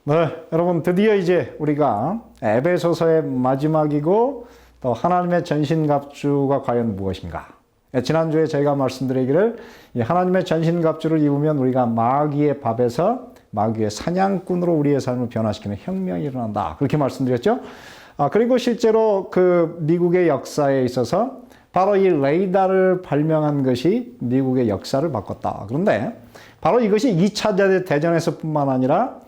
네, 여러분 드디어 이제 우리가 에베소서의 마지막이고 또 하나님의 전신갑주가 과연 무엇인가? 지난주에 저희가 말씀드리기를 이 하나님의 전신갑주를 입으면 우리가 마귀의 밥에서 마귀의 사냥꾼으로 우리의 삶을 변화시키는 혁명이 일어난다. 그렇게 말씀드렸죠? 그리고 실제로 그 미국의 역사에 있어서 바로 이 레이더를 발명한 것이 미국의 역사를 바꿨다. 그런데 바로 이것이 2차 대전에서뿐만 아니라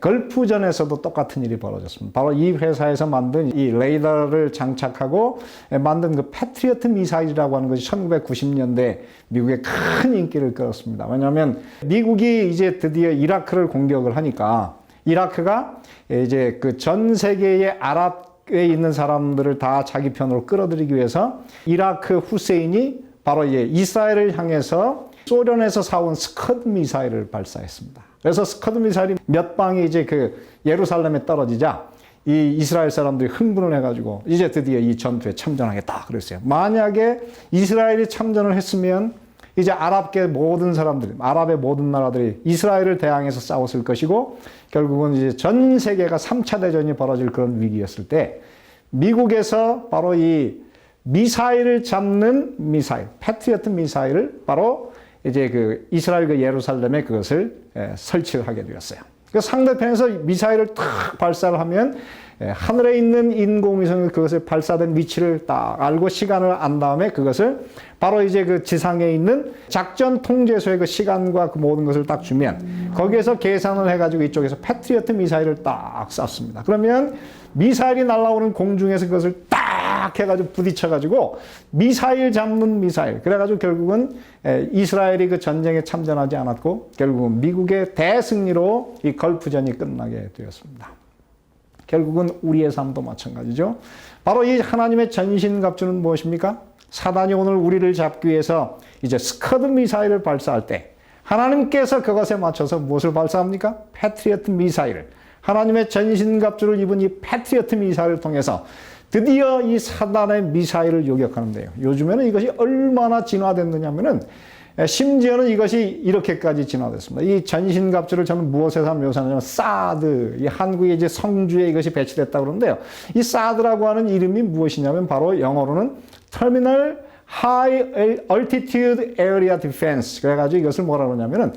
걸프전에서도 똑같은 일이 벌어졌습니다. 바로 이 회사에서 만든 이 레이더를 장착하고 만든 그 패트리어트 미사일이라고 하는 것이 1990년대 미국에 큰 인기를 끌었습니다. 왜냐하면 미국이 이제 드디어 이라크를 공격을 하니까 이라크가 이제 그 전 세계의 아랍에 있는 사람들을 다 자기 편으로 끌어들이기 위해서 이라크 후세인이 바로 이제 이스라엘을 향해서 소련에서 사온 스커드 미사일을 발사했습니다. 그래서 스커드 미사일이 몇 방이 이제 그 예루살렘에 떨어지자 이 이스라엘 사람들이 흥분을 해가지고 이제 드디어 이 전투에 참전하겠다 그랬어요. 만약에 이스라엘이 참전을 했으면 이제 아랍계 모든 사람들이, 아랍의 모든 나라들이 이스라엘을 대항해서 싸웠을 것이고 결국은 이제 전 세계가 3차 대전이 벌어질 그런 위기였을 때 미국에서 바로 이 미사일을 잡는 미사일, 패트리어트 미사일을 바로 이제 그 이스라엘 그 예루살렘에 그것을 설치를 하게 되었어요. 그 상대편에서 미사일을 탁 발사를 하면 하늘에 있는 인공위성이 그것을 발사된 위치를 딱 알고 시간을 안 다음에 그것을 바로 이제 그 지상에 있는 작전 통제소에 그 시간과 그 모든 것을 딱 주면 거기에서 계산을 해가지고 이쪽에서 패트리어트 미사일을 딱 쐈습니다. 그러면 미사일이 날아오는 공중에서 그것을 딱 해가지고 부딪혀가지고 미사일 잡는 미사일. 그래가지고 결국은 이스라엘이 그 전쟁에 참전하지 않았고 결국은 미국의 대승리로 이 걸프전이 끝나게 되었습니다. 결국은 우리의 삶도 마찬가지죠. 바로 이 하나님의 전신갑주는 무엇입니까? 사단이 오늘 우리를 잡기 위해서 이제 스커드 미사일을 발사할 때 하나님께서 그것에 맞춰서 무엇을 발사합니까? 패트리어트 미사일을. 하나님의 전신갑주를 입은 이 패트리어트 미사일을 통해서 드디어 이 사단의 미사일을 요격하는데요. 요즘에는 이것이 얼마나 진화됐느냐면은 심지어는 이것이 이렇게까지 진화됐습니다. 이 전신갑주를 저는 무엇에서 묘사하냐면 사드, 이 한국의 이제 성주에 이것이 배치됐다고 그러는데요. 이 사드라고 하는 이름이 무엇이냐면 바로 영어로는 Terminal High Altitude Area Defense. 그래가지고 이것을 뭐라 그러냐면은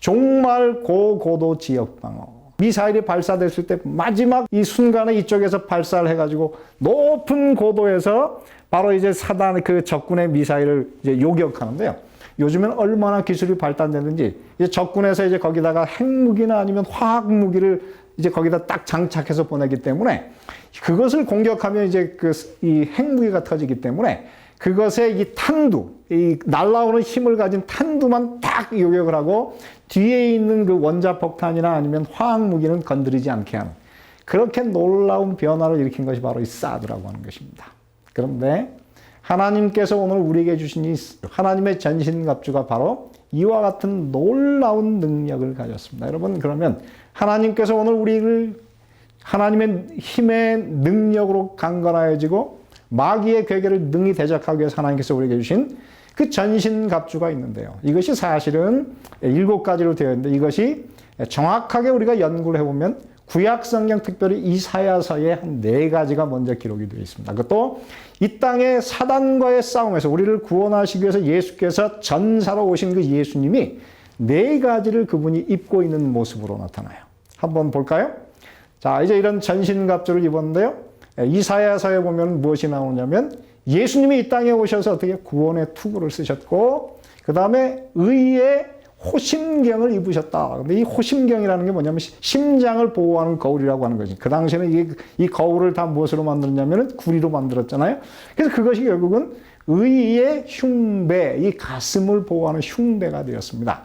종말 고고도 지역 방어. 미사일이 발사됐을 때 마지막 이 순간에 이쪽에서 발사를 해가지고 높은 고도에서 바로 이제 사단 그 적군의 미사일을 이제 요격하는데요. 요즘엔 얼마나 기술이 발달됐는지 이제 적군에서 이제 거기다가 핵무기나 아니면 화학무기를 이제 거기다 딱 장착해서 보내기 때문에 그것을 공격하면 이제 그 이 핵무기가 터지기 때문에 그것의 이 탄두, 이 날아오는 힘을 가진 탄두만 딱 요격을 하고 뒤에 있는 그 원자폭탄이나 아니면 화학무기는 건드리지 않게 하는 그렇게 놀라운 변화를 일으킨 것이 바로 이 사드라고 하는 것입니다. 그런데 하나님께서 오늘 우리에게 주신 이 하나님의 전신갑주가 바로 이와 같은 놀라운 능력을 가졌습니다. 여러분 그러면 하나님께서 오늘 우리를 하나님의 힘의 능력으로 강건하여지고 마귀의 괴계를 능히 대적하기 위해서 하나님께서 우리에게 주신 그 전신갑주가 있는데요. 이것이 사실은 7가지로 되어 있는데 이것이 정확하게 우리가 연구를 해보면 구약성경 특별히 이사야서에 한 4가지가 먼저 기록이 되어 있습니다. 그것도 이 땅의 사단과의 싸움에서 우리를 구원하시기 위해서 예수께서 전사로 오신 그 예수님이 4가지를 그분이 입고 있는 모습으로 나타나요. 한번 볼까요? 자, 이제 이런 전신갑주를 입었는데요. 이사야서에 보면 무엇이 나오냐면 예수님이 이 땅에 오셔서 어떻게 구원의 투구를 쓰셨고 그 다음에 의의 호심경을 입으셨다. 근데 이 호심경이라는 게 뭐냐면 심장을 보호하는 거울이라고 하는 거지. 그 당시에는 이 거울을 다 무엇으로 만들었냐면 구리로 만들었잖아요. 그래서 그것이 결국은 의의 흉배, 이 가슴을 보호하는 흉배가 되었습니다.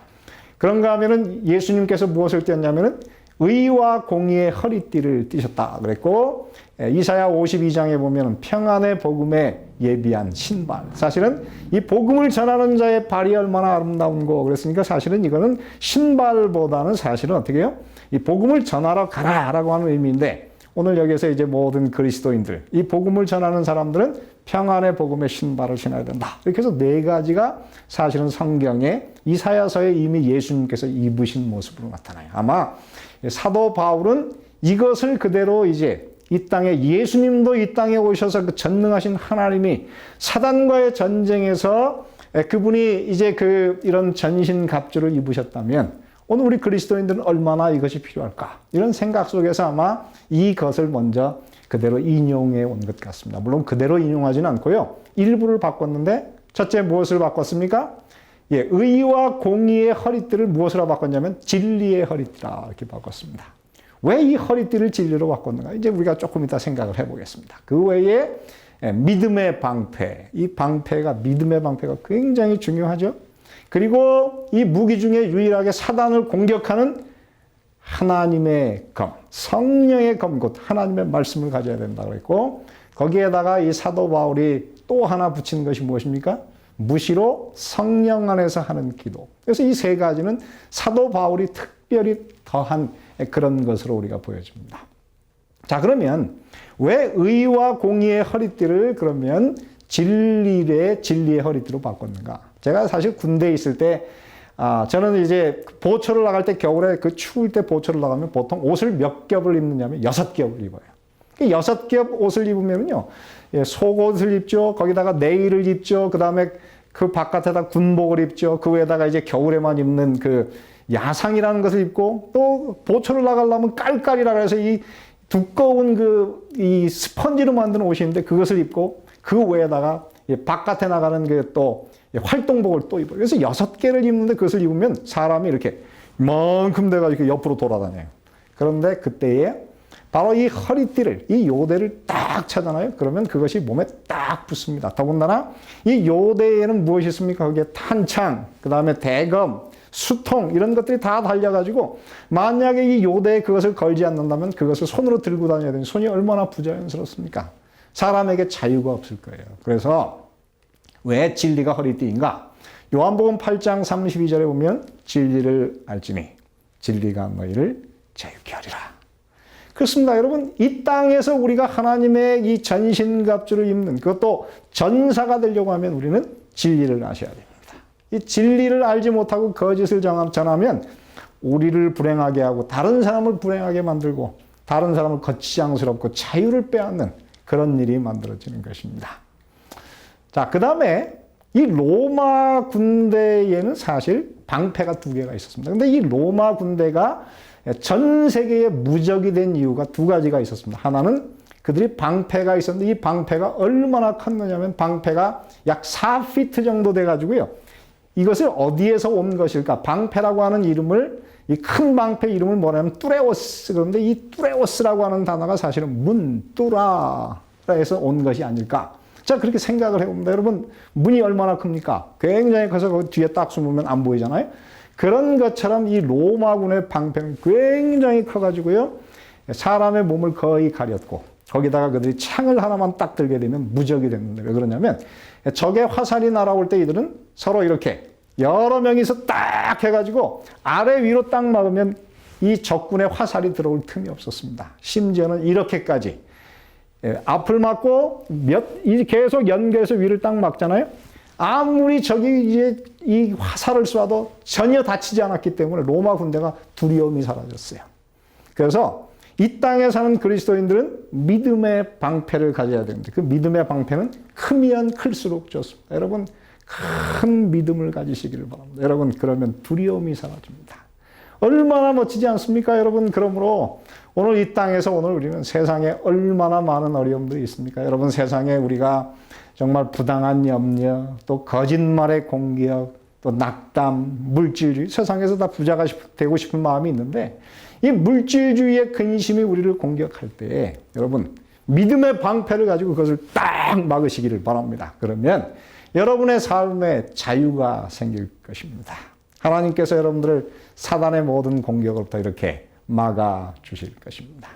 그런가 하면은 예수님께서 무엇을 띄었냐면은 의와 공의의 허리띠를 띠셨다 그랬고 이사야 52장에 보면 평안의 복음에 예비한 신발. 사실은 이 복음을 전하는 자의 발이 얼마나 아름다운고 그랬으니까 사실은 이거는 신발보다는 사실은 어떻게 해요? 이 복음을 전하러 가라라고 하는 의미인데 오늘 여기서 이제 모든 그리스도인들 이 복음을 전하는 사람들은 평안의 복음의 신발을 신어야 된다. 이렇게 해서 네 가지가 사실은 성경에 이사야서에 이미 예수님께서 입으신 모습으로 나타나요. 아마 사도 바울은 이것을 그대로 이제 이 땅에 예수님도 이 땅에 오셔서 그 전능하신 하나님이 사단과의 전쟁에서 그분이 이제 이런 전신갑주를 입으셨다면 오늘 우리 그리스도인들은 얼마나 이것이 필요할까? 이런 생각 속에서 아마 이것을 먼저 그대로 인용해 온 것 같습니다. 물론 그대로 인용하지는 않고요. 일부를 바꿨는데 첫째 무엇을 바꿨습니까? 예, 의와 공의의 허리띠를 무엇으로 바꿨냐면 진리의 허리띠라 이렇게 바꿨습니다. 왜 이 허리띠를 진리로 바꿨는가? 이제 우리가 조금 이따 생각을 해보겠습니다. 그 외에 믿음의 방패, 이 방패가 믿음의 방패가 굉장히 중요하죠. 그리고 이 무기 중에 유일하게 사단을 공격하는 하나님의 검, 성령의 검, 곧 하나님의 말씀을 가져야 된다고 했고 거기에다가 이 사도 바울이 또 하나 붙인 것이 무엇입니까? 무시로 성령 안에서 하는 기도. 그래서 이 세 가지는 사도 바울이 특별히 더한 그런 것으로 우리가 보여집니다. 자, 그러면 왜 의와 공의의 허리띠를 그러면 진리의 허리띠로 바꿨는가? 제가 사실 군대에 있을 때, 저는 이제 보초를 나갈 때 겨울에 그 추울 때 보초를 나가면 보통 옷을 몇 겹을 입느냐면 6겹을 입어요. 6겹 옷을 입으면요, 속옷을 입죠. 거기다가 네일을 입죠. 그 다음에 그 바깥에다 군복을 입죠. 그 위에다가 이제 겨울에만 입는 그 야상이라는 것을 입고 또 보초를 나가려면 깔깔이라 그래서 이 두꺼운 이 스펀지로 만든 옷인데 그것을 입고 그 외에다가 바깥에 나가는 그 또 활동복을 또 입어요. 그래서 6개를 입는데 그것을 입으면 사람이 이렇게 이만큼 돼가지고 옆으로 돌아다녀요. 그런데 그때에 바로 이 허리띠를, 이 요대를 딱 차잖아요. 그러면 그것이 몸에 딱 붙습니다. 더군다나 이 요대에는 무엇이 있습니까? 거기에 탄창, 그 다음에 대검, 수통 이런 것들이 다 달려가지고 만약에 이 요대에 그것을 걸지 않는다면 그것을 손으로 들고 다녀야 되니 손이 얼마나 부자연스럽습니까? 사람에게 자유가 없을 거예요. 그래서 왜 진리가 허리띠인가? 요한복음 8장 32절에 보면 진리를 알지니 진리가 너희를 자유케 하리라. 그렇습니다. 여러분, 이 땅에서 우리가 하나님의 이 전신갑주를 입는 그것도 전사가 되려고 하면 우리는 진리를 아셔야 됩니다. 이 진리를 알지 못하고 거짓을 전하면 우리를 불행하게 하고 다른 사람을 불행하게 만들고 다른 사람을 거치장스럽고 자유를 빼앗는 그런 일이 만들어지는 것입니다. 자, 그 다음에 이 로마 군대에는 사실 방패가 2개가 있었습니다. 근데 이 로마 군대가 전 세계에 무적이 된 이유가 2가지가 있었습니다. 하나는 그들이 방패가 있었는데 이 방패가 얼마나 컸느냐면 방패가 약 4피트 정도 돼가지고요. 이것을 어디에서 온 것일까? 방패라고 하는 이름을, 이 큰 방패 이름을 뭐냐면 뚜레오스. 그런데 이 뚜레오스라고 하는 단어가 사실은 문뚜라에서 온 것이 아닐까? 자, 그렇게 생각을 해봅니다. 여러분, 문이 얼마나 큽니까? 굉장히 커서 그 뒤에 딱 숨으면 안 보이잖아요? 그런 것처럼 이 로마군의 방패는 굉장히 커가지고요. 사람의 몸을 거의 가렸고, 거기다가 그들이 창을 하나만 딱 들게 되면 무적이 됐는데, 왜 그러냐면, 적의 화살이 날아올 때 이들은 서로 이렇게 여러 명이서 딱 해가지고 아래 위로 딱 막으면 이 적군의 화살이 들어올 틈이 없었습니다. 심지어는 이렇게까지 앞을 막고 계속 연결해서 위를 딱 막잖아요. 아무리 적이 이제 이 화살을 쏴도 전혀 다치지 않았기 때문에 로마 군대가 두려움이 사라졌어요. 그래서 이 땅에 사는 그리스도인들은 믿음의 방패를 가져야 됩니다. 그 믿음의 방패는 크면 클수록 좋습니다. 여러분, 큰 믿음을 가지시기를 바랍니다. 여러분, 그러면 두려움이 사라집니다. 얼마나 멋지지 않습니까? 여러분, 그러므로 오늘 이 땅에서 오늘 우리는 세상에 얼마나 많은 어려움들이 있습니까? 여러분, 세상에 우리가 정말 부당한 염려, 또 거짓말의 공격, 또 낙담, 물질주의, 세상에서 다 부자가 되고 싶은 마음이 있는데 이 물질주의의 근심이 우리를 공격할 때 여러분, 믿음의 방패를 가지고 그것을 딱 막으시기를 바랍니다. 그러면 여러분의 삶에 자유가 생길 것입니다. 하나님께서 여러분들을 사단의 모든 공격으로부터 이렇게 막아 주실 것입니다.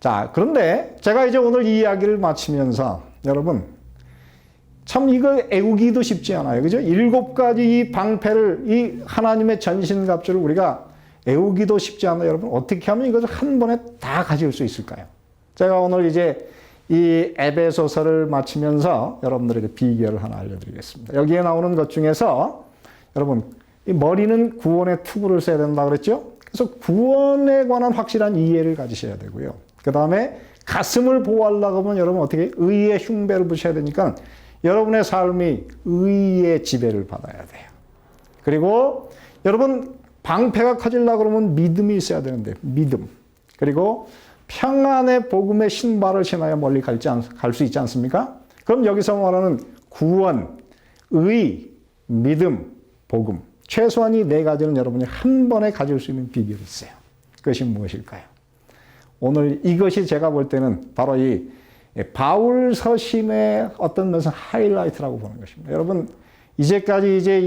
자, 그런데 제가 이제 오늘 이 이야기를 마치면서 여러분, 참 이거 애우기도 쉽지 않아요. 그죠? 7가지 이 방패를, 이 하나님의 전신갑주를 우리가 애우기도 쉽지 않아요. 여러분, 어떻게 하면 이것을 한 번에 다 가질 수 있을까요? 제가 오늘 이제 이 에베소서를 마치면서 여러분들에게 비결을 하나 알려드리겠습니다. 여기에 나오는 것 중에서 여러분, 이 머리는 구원의 투구를 써야 된다 그랬죠? 그래서 구원에 관한 확실한 이해를 가지셔야 되고요. 그 다음에 가슴을 보호하려고 하면 여러분 어떻게 의의 흉배를 붙여야 되니까 여러분의 삶이 의의 지배를 받아야 돼요. 그리고 여러분 방패가 커지려고 그러면 믿음이 있어야 되는데 믿음. 그리고 평안의 복음의 신발을 신어야 멀리 갈 수 있지 않습니까? 그럼 여기서 말하는 구원, 의, 믿음, 복음. 최소한 이 네 가지는 여러분이 한 번에 가질 수 있는 비결이 있어요. 그것이 무엇일까요? 오늘 이것이 제가 볼 때는 바로 이 바울 서신의 어떤 면에서 하이라이트라고 보는 것입니다. 여러분, 이제까지 이제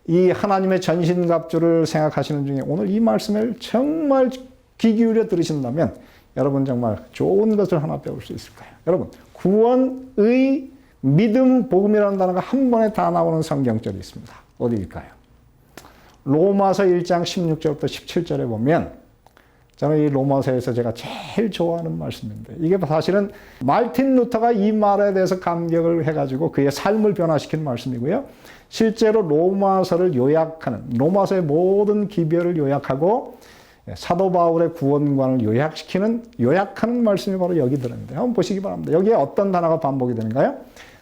이 하나님의 전신갑주를 생각하시는 중에 오늘 이 말씀을 정말 귀 기울여 들으신다면 여러분 정말 좋은 것을 하나 배울 수 있을 거예요. 여러분, 구원, 의, 믿음, 복음이라는 단어가 한 번에 다 나오는 성경절이 있습니다. 어디일까요? 로마서 1장 16절부터 17절에 보면 저는 이 로마서에서 제가 제일 좋아하는 말씀인데 이게 사실은 마르틴 루터가 이 말에 대해서 감격을 해가지고 그의 삶을 변화시킨 말씀이고요. 실제로 로마서를 요약하는 로마서의 모든 기별을 요약하고 사도 바울의 구원관을 요약하는 말씀이 바로 여기 들었는데 한번 보시기 바랍니다. 여기에 어떤 단어가 반복이 되는가요?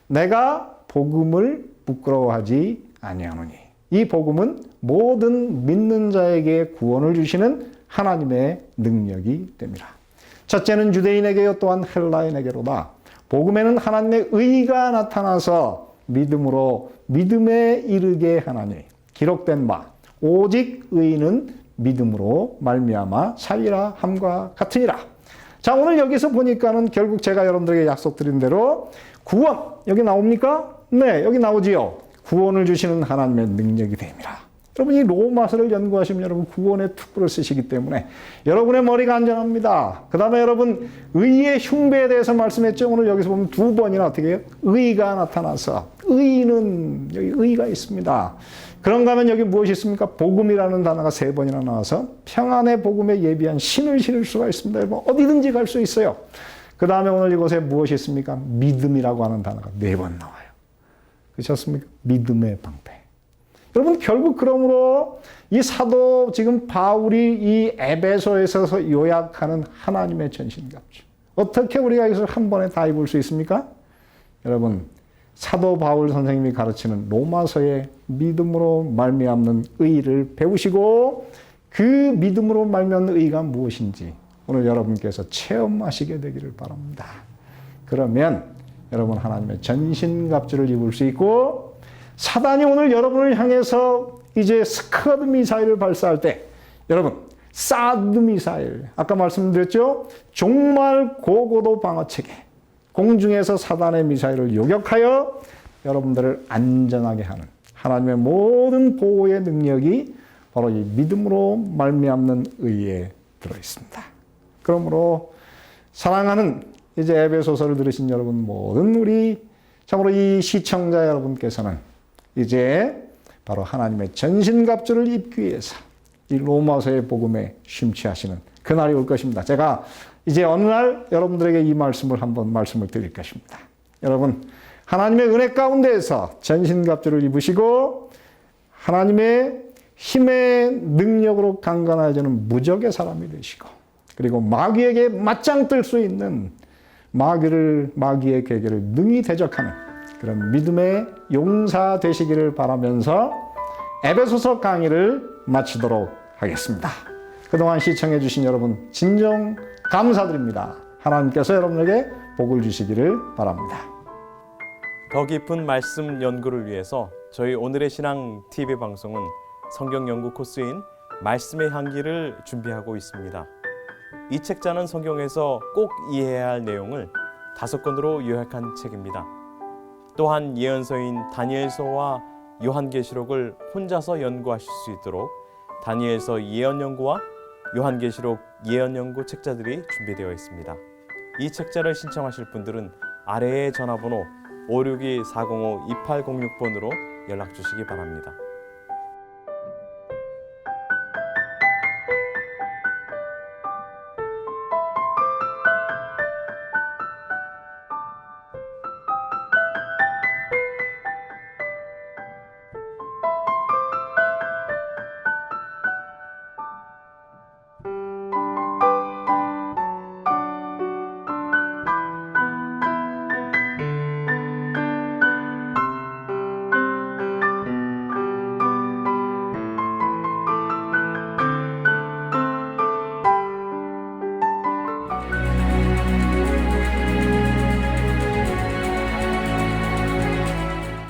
내가 복음을 부끄러워하지 아니하노니. 이 복음은 모든 믿는 자에게 구원을 주시는 하나님의 능력이 됩니다. 첫째는 유대인에게요 또한 헬라인에게로다. 복음에는 하나님의 의가 나타나서 믿음으로 믿음에 이르게 하나니 기록된 바 오직 의인은 믿음으로 말미암아 살리라 함과 같으니라. 자, 오늘 여기서 보니까는 결국 제가 여러분들에게 약속드린 대로 구원 여기 나옵니까? 네, 여기 나오지요. 구원을 주시는 하나님의 능력이 됩니다. 여러분 이 로마서를 연구하시면 여러분 구원의 투구를 쓰시기 때문에 여러분의 머리가 안전합니다. 그 다음에 여러분 의의 흉배에 대해서 말씀했죠. 오늘 여기서 보면 두 번이나 어떻게 해요? 의가 나타나서 의는 여기 의가 있습니다. 그런가 하면 여기 무엇이 있습니까? 복음이라는 단어가 세 번이나 나와서 평안의 복음에 예비한 신을 신을 수가 있습니다. 여러분 어디든지 갈 수 있어요. 그 다음에 오늘 이곳에 무엇이 있습니까? 믿음이라고 하는 단어가 네 번 나와요. 그렇습니까? 믿음의 방패. 여러분 결국 그러므로 이 사도 지금 바울이 이 에베소에서 요약하는 하나님의 전신갑주. 어떻게 우리가 이것을 한 번에 다 입을 수 있습니까? 여러분 사도 바울 선생님이 가르치는 로마서의 믿음으로 말미암는 의를 배우시고 그 믿음으로 말미암는 의가 무엇인지 오늘 여러분께서 체험하시게 되기를 바랍니다. 그러면 여러분 하나님의 전신갑주를 입을 수 있고 사단이 오늘 여러분을 향해서 이제 스커드 미사일을 발사할 때 여러분 사드 미사일 아까 말씀드렸죠? 종말 고고도 방어체계 공중에서 사단의 미사일을 요격하여 여러분들을 안전하게 하는 하나님의 모든 보호의 능력이 바로 이 믿음으로 말미암는 의에 들어있습니다. 그러므로 사랑하는 이제 에베소서를 들으신 여러분 모든 우리 참으로 이 시청자 여러분께서는 이제 바로 하나님의 전신갑주를 입기 위해서 이 로마서의 복음에 심취하시는 그날이 올 것입니다. 제가 이제 어느 날 여러분들에게 이 말씀을 한번 말씀을 드릴 것입니다. 여러분 하나님의 은혜 가운데에서 전신갑주를 입으시고 하나님의 힘의 능력으로 강건해지는 무적의 사람이 되시고 그리고 마귀에게 맞짱 뜰 수 있는 마귀의 계계를 능히 대적하는 그런 믿음의 용사 되시기를 바라면서 에베소서 강의를 마치도록 하겠습니다. 그동안 시청해 주신 여러분 진정 감사드립니다. 하나님께서 여러분에게 복을 주시기를 바랍니다. 더 깊은 말씀 연구를 위해서 저희 오늘의 신앙 TV 방송은 성경 연구 코스인 말씀의 향기를 준비하고 있습니다. 이 책자는 성경에서 꼭 이해해야 할 내용을 5권으로 요약한 책입니다. 또한 예언서인 다니엘서와 요한계시록을 혼자서 연구하실 수 있도록 다니엘서 예언연구와 요한계시록 예언연구 책자들이 준비되어 있습니다. 이 책자를 신청하실 분들은 아래의 전화번호 562-405-2806번으로 연락 주시기 바랍니다.